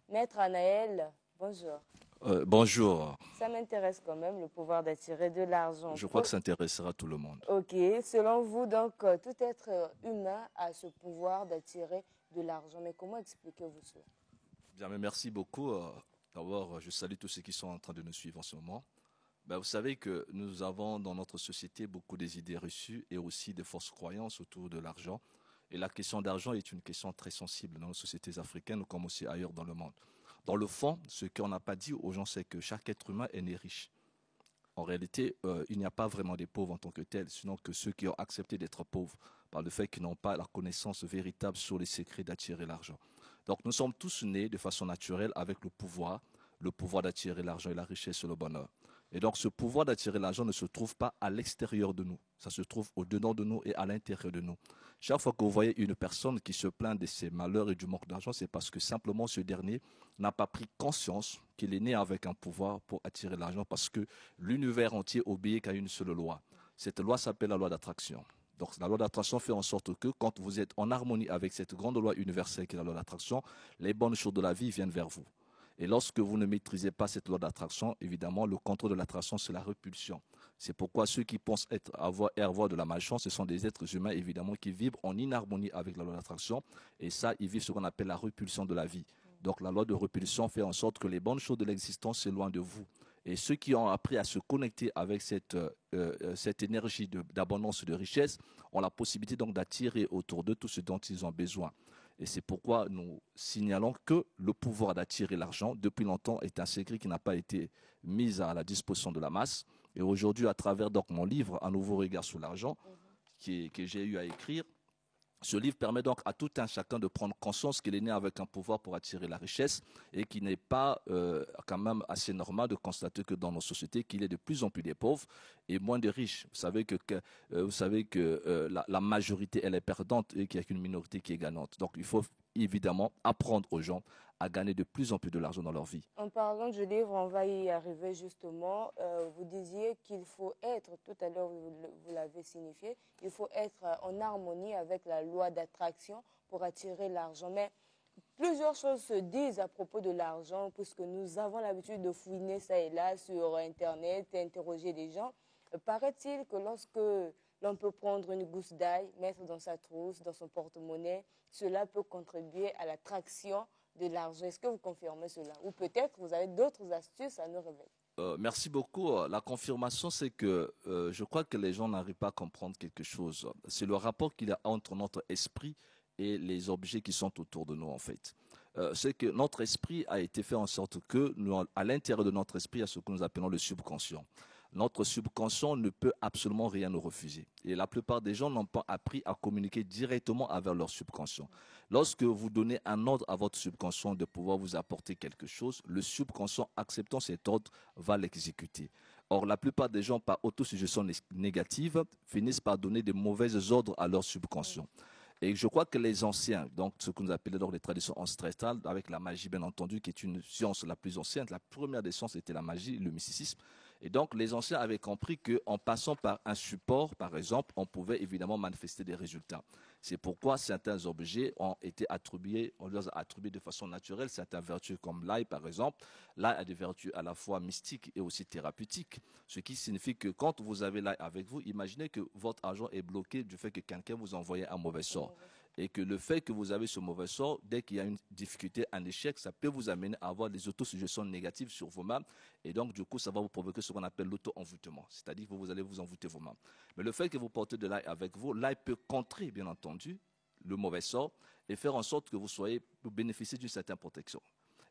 Maître Anaël, bonjour. Bonjour. Ça m'intéresse quand même, le pouvoir d'attirer de l'argent. Je crois que ça intéressera tout le monde. Ok, selon vous, donc, tout être humain a ce pouvoir d'attirer de l'argent. Mais comment expliquez-vous cela? Bien, mais merci beaucoup. D'abord, je salue tous ceux qui sont en train de nous suivre en ce moment. Ben, vous savez que nous avons dans notre société beaucoup des idées reçues et aussi de fausses croyances autour de l'argent. Et la question d'argent est une question très sensible dans nos sociétés africaines comme aussi ailleurs dans le monde. Dans le fond, ce qu'on n'a pas dit aux gens, c'est que chaque être humain est né riche. En réalité, il n'y a pas vraiment des pauvres en tant que tels, sinon que ceux qui ont accepté d'être pauvres par le fait qu'ils n'ont pas la connaissance véritable sur les secrets d'attirer l'argent. Donc nous sommes tous nés de façon naturelle avec le pouvoir d'attirer l'argent et la richesse et le bonheur. Et donc ce pouvoir d'attirer l'argent ne se trouve pas à l'extérieur de nous, ça se trouve au-dedans de nous et à l'intérieur de nous. Chaque fois que vous voyez une personne qui se plaint de ses malheurs et du manque d'argent, c'est parce que simplement ce dernier n'a pas pris conscience qu'il est né avec un pouvoir pour attirer l'argent parce que l'univers entier obéit qu'à une seule loi. Cette loi s'appelle la loi d'attraction. Donc la loi d'attraction fait en sorte que quand vous êtes en harmonie avec cette grande loi universelle qui est la loi d'attraction, les bonnes choses de la vie viennent vers vous. Et lorsque vous ne maîtrisez pas cette loi d'attraction, évidemment, le contrôle de l'attraction, c'est la répulsion. C'est pourquoi ceux qui pensent avoir de la malchance, ce sont des êtres humains, évidemment, qui vivent en inharmonie avec la loi d'attraction. Et ça, ils vivent ce qu'on appelle la répulsion de la vie. Donc la loi de répulsion fait en sorte que les bonnes choses de l'existence s'éloignent de vous. Et ceux qui ont appris à se connecter avec cette énergie d'abondance et de richesse ont la possibilité donc d'attirer autour d'eux tout ce dont ils ont besoin. Et c'est pourquoi nous signalons que le pouvoir d'attirer l'argent, depuis longtemps, est un secret qui n'a pas été mis à la disposition de la masse. Et aujourd'hui, à travers donc mon livre, Un nouveau regard sur l'argent, que j'ai eu à écrire, ce livre permet donc à tout un chacun de prendre conscience qu'il est né avec un pouvoir pour attirer la richesse et qu'il n'est pas quand même assez normal de constater que dans nos sociétés, qu'il y ait de plus en plus de pauvres et moins de riches. Vous savez que la majorité, elle est perdante et qu'il n'y a qu'une minorité qui est gagnante. Donc il faut évidemment apprendre aux gens à gagner de plus en plus de l'argent dans leur vie. En parlant du livre, on va y arriver justement. Vous disiez qu'il faut être, tout à l'heure vous l'avez signifié, il faut être en harmonie avec la loi d'attraction pour attirer l'argent. Mais plusieurs choses se disent à propos de l'argent, puisque nous avons l'habitude de fouiner ça et là sur Internet, interroger des gens. Paraît-il que lorsque l'on peut prendre une gousse d'ail, mettre dans sa trousse, dans son porte-monnaie, cela peut contribuer à l'attraction de l'argent. Est-ce que vous confirmez cela? Ou peut-être vous avez d'autres astuces à nous révéler? Merci beaucoup. La confirmation, c'est que je crois que les gens n'arrivent pas à comprendre quelque chose. C'est le rapport qu'il y a entre notre esprit et les objets qui sont autour de nous, en fait. C'est que notre esprit a été fait en sorte que, nous, à l'intérieur de notre esprit, il y a ce que nous appelons le subconscient. Notre subconscient ne peut absolument rien nous refuser. Et la plupart des gens n'ont pas appris à communiquer directement avec leur subconscient. Lorsque vous donnez un ordre à votre subconscient de pouvoir vous apporter quelque chose, le subconscient, acceptant cet ordre, va l'exécuter. Or, la plupart des gens, par autosuggestion négative, finissent par donner de mauvais ordres à leur subconscient. Et je crois que les anciens, donc ce que nous appelons donc les traditions ancestrales, avec la magie bien entendu, qui est une science la plus ancienne, la première des sciences était la magie, le mysticisme. Et donc les anciens avaient compris qu'en passant par un support, par exemple, on pouvait évidemment manifester des résultats. C'est pourquoi certains objets ont été attribués, on leur a attribué de façon naturelle certaines vertus comme l'ail, par exemple. L'ail a des vertus à la fois mystiques et aussi thérapeutiques. Ce qui signifie que quand vous avez l'ail avec vous, imaginez que votre argent est bloqué du fait que quelqu'un vous envoyait un mauvais sort. Et que le fait que vous avez ce mauvais sort, dès qu'il y a une difficulté, un échec, ça peut vous amener à avoir des autosuggestions négatives sur vous-même. Et donc, du coup, ça va vous provoquer ce qu'on appelle l'auto-envoûtement. C'est-à-dire que vous allez vous envoûter vous-même. Mais le fait que vous portez de l'ail avec vous, l'ail peut contrer, bien entendu, le mauvais sort et faire en sorte que vous bénéficiez d'une certaine protection.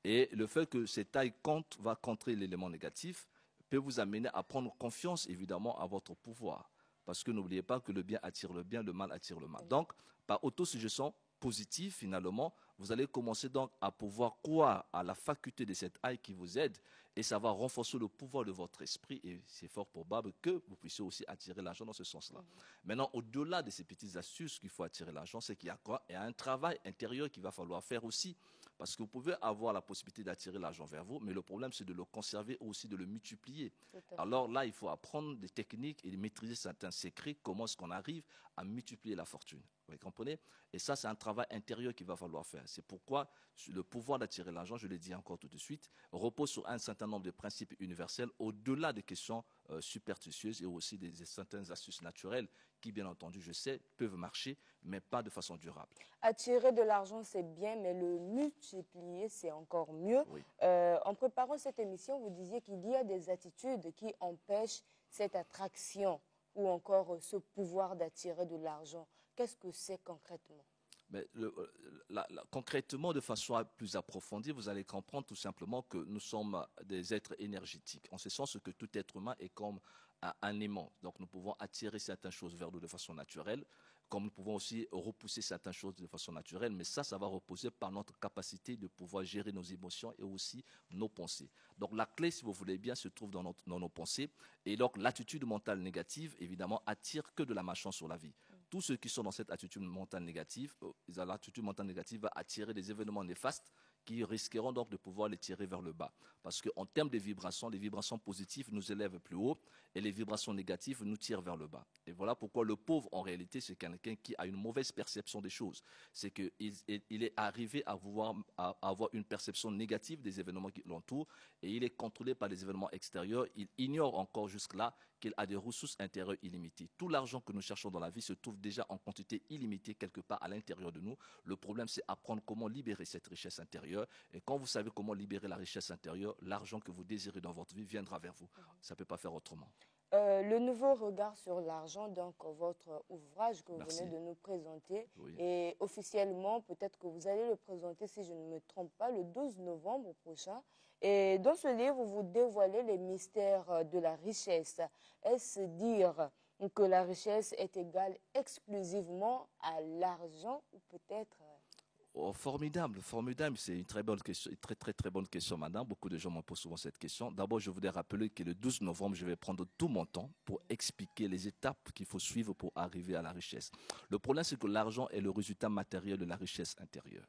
Et le fait que cet ail va contrer l'élément négatif peut vous amener à prendre confiance, évidemment, à votre pouvoir. Parce que n'oubliez pas que le bien attire le bien, le mal attire le mal. Donc, par autosuggestion positive, finalement, vous allez commencer donc à pouvoir croire à la faculté de cet ail qui vous aide et ça va renforcer le pouvoir de votre esprit et c'est fort probable que vous puissiez aussi attirer l'argent dans ce sens-là. Maintenant, au-delà de ces petites astuces qu'il faut attirer l'argent, c'est qu'il y a quoi? Il y a un travail intérieur qu'il va falloir faire aussi. Parce que vous pouvez avoir la possibilité d'attirer l'argent vers vous, mais le problème, c'est de le conserver ou aussi de le multiplier. Alors là, il faut apprendre des techniques et maîtriser certains secrets, comment est-ce qu'on arrive à multiplier la fortune. Vous comprenez? Et ça, c'est un travail intérieur qu'il va falloir faire. C'est pourquoi le pouvoir d'attirer l'argent, je l'ai dit encore tout de suite, repose sur un certain nombre de principes universels, au-delà des questions superstitieuses et aussi des certaines astuces naturelles qui, bien entendu, je sais, peuvent marcher, mais pas de façon durable. Attirer de l'argent, c'est bien, mais le multiplier, c'est encore mieux. Oui. En préparant cette émission, vous disiez qu'il y a des attitudes qui empêchent cette attraction ou encore ce pouvoir d'attirer de l'argent. Qu'est-ce que c'est concrètement? Mais concrètement, de façon plus approfondie, vous allez comprendre tout simplement que nous sommes des êtres énergétiques, en ce sens que tout être humain est comme un aimant. Donc nous pouvons attirer certaines choses vers nous de façon naturelle, comme nous pouvons aussi repousser certaines choses de façon naturelle, mais ça va reposer par notre capacité de pouvoir gérer nos émotions et aussi nos pensées. Donc la clé, si vous voulez bien, se trouve dans nos pensées. Et donc l'attitude mentale négative, évidemment, attire que de la malchance sur la vie. Tous ceux qui sont dans cette attitude mentale négative, l'attitude mentale négative va attirer des événements néfastes qui risqueront donc de pouvoir les tirer vers le bas. Parce qu'en termes de vibrations, les vibrations positives nous élèvent plus haut et les vibrations négatives nous tirent vers le bas. Et voilà pourquoi le pauvre, en réalité, c'est quelqu'un qui a une mauvaise perception des choses. C'est qu'il est arrivé à avoir une perception négative des événements qui l'entourent et il est contrôlé par les événements extérieurs. Il ignore encore jusque-là qu'il a des ressources intérieures illimitées. Tout l'argent que nous cherchons dans la vie se trouve déjà en quantité illimitée quelque part à l'intérieur de nous. Le problème, c'est apprendre comment libérer cette richesse intérieure. Et quand vous savez comment libérer la richesse intérieure, l'argent que vous désirez dans votre vie viendra vers vous. Ça ne peut pas faire autrement. Le nouveau regard sur l'argent, donc votre ouvrage que vous Merci. venez de nous présenter, Oui. et officiellement, peut-être que vous allez le présenter, si je ne me trompe pas, le 12 novembre prochain. Et dans ce livre, vous dévoilez les mystères de la richesse. Est-ce dire que la richesse est égale exclusivement à l'argent ou peut-être... Oh, formidable, formidable. C'est une très bonne question, une très bonne question, madame. Beaucoup de gens me posent souvent cette question. D'abord, je voudrais rappeler que le 12 novembre, je vais prendre tout mon temps pour expliquer les étapes qu'il faut suivre pour arriver à la richesse. Le problème, c'est que l'argent est le résultat matériel de la richesse intérieure.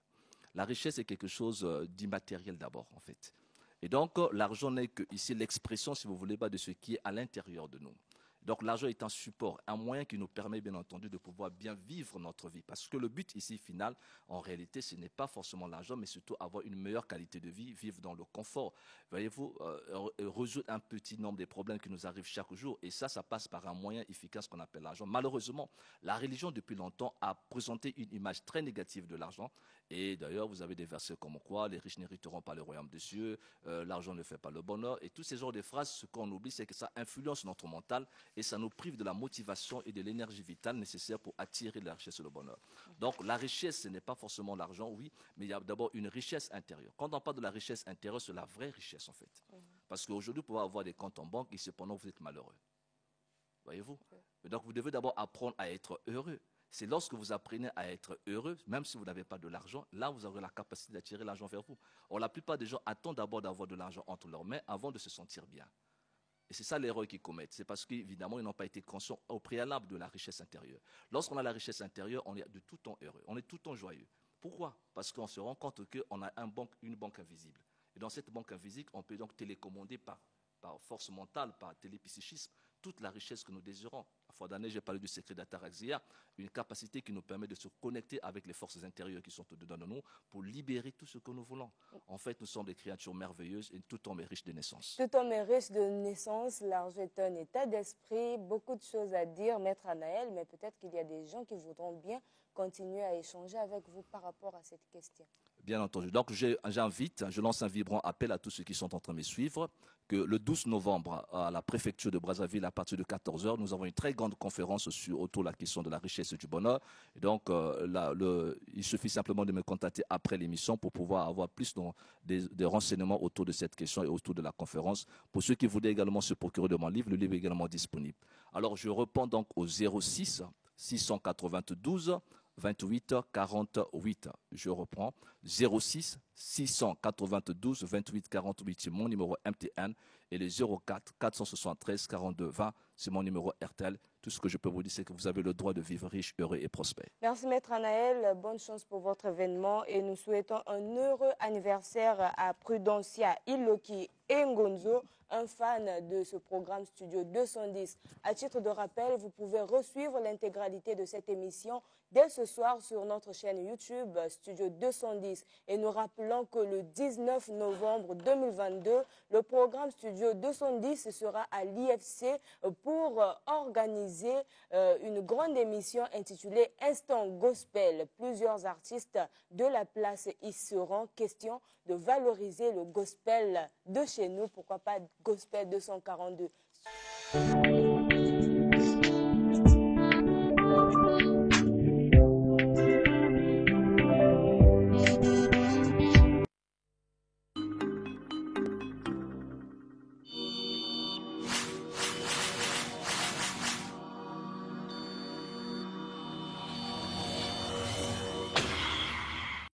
La richesse est quelque chose d'immatériel d'abord, en fait. Et donc, l'argent n'est que ici l'expression, si vous voulez, de ce qui est à l'intérieur de nous. Donc l'argent est un support, un moyen qui nous permet bien entendu de pouvoir bien vivre notre vie. Parce que le but ici final, en réalité, ce n'est pas forcément l'argent, mais surtout avoir une meilleure qualité de vie, vivre dans le confort. Voyez-vous, résoudre un petit nombre de problèmes qui nous arrivent chaque jour. Et ça passe par un moyen efficace qu'on appelle l'argent. Malheureusement, la religion depuis longtemps a présenté une image très négative de l'argent. Et d'ailleurs, vous avez des versets comme quoi les riches n'hériteront pas le royaume des cieux, l'argent ne fait pas le bonheur. Et tous ces genres de phrases, ce qu'on oublie, c'est que ça influence notre mental et ça nous prive de la motivation et de l'énergie vitale nécessaire pour attirer la richesse et le bonheur. Donc la richesse, ce n'est pas forcément l'argent, oui, mais il y a d'abord une richesse intérieure. Quand on parle de la richesse intérieure, c'est la vraie richesse en fait. Parce qu'aujourd'hui, vous pouvez avoir des comptes en banque et cependant vous êtes malheureux. Voyez-vous? Donc vous devez d'abord apprendre à être heureux. C'est lorsque vous apprenez à être heureux, même si vous n'avez pas de l'argent, là vous aurez la capacité d'attirer l'argent vers vous. Or la plupart des gens attendent d'abord d'avoir de l'argent entre leurs mains avant de se sentir bien. Et c'est ça l'erreur qu'ils commettent. C'est parce qu'évidemment, ils n'ont pas été conscients au préalable de la richesse intérieure. Lorsqu'on a la richesse intérieure, on est de tout temps heureux. On est tout le temps joyeux. Pourquoi? Parce qu'on se rend compte qu'on a une banque invisible. Et dans cette banque invisible, on peut donc télécommander par force mentale, par télépsychisme, toute la richesse que nous désirons. La fois d'année, j'ai parlé du secret d'Ataraxia, une capacité qui nous permet de se connecter avec les forces intérieures qui sont au-dedans de nous pour libérer tout ce que nous voulons. En fait, nous sommes des créatures merveilleuses et tout homme est riche de naissance. Tout homme est riche de naissance, l'argent est un état d'esprit, beaucoup de choses à dire, Maître Anaël, mais peut-être qu'il y a des gens qui voudront bien continuer à échanger avec vous par rapport à cette question. Bien entendu. Donc, j'invite, je lance un vibrant appel à tous ceux qui sont en train de me suivre, que le 12 novembre, à la préfecture de Brazzaville, à partir de 14 h, nous avons une très grande conférence autour de la question de la richesse et du bonheur. Et donc, il suffit simplement de me contacter après l'émission pour pouvoir avoir plus des renseignements autour de cette question et autour de la conférence. Pour ceux qui voudraient également se procurer de mon livre, le livre est également disponible. Alors, je réponds donc au 06 692 28 48. Je reprends, 06 692 28 48, c'est mon numéro MTN, et le 04 473 42 20, c'est mon numéro RTL. Tout ce que je peux vous dire, c'est que vous avez le droit de vivre riche, heureux et prospère. Merci Maître Anaël, bonne chance pour votre événement et nous souhaitons un heureux anniversaire à Prudencia Iloki Ngonzo, un fan de ce programme Studio 210. À titre de rappel, vous pouvez resuivre l'intégralité de cette émission dès ce soir sur notre chaîne YouTube Studio 210. Et nous rappelons que le 19 novembre 2022, le programme Studio 210 sera à l'IFC pour organiser une grande émission intitulée Instant Gospel. Plusieurs artistes de la place y seront. Question de valoriser le gospel de chez nous, pourquoi pas gospel 242.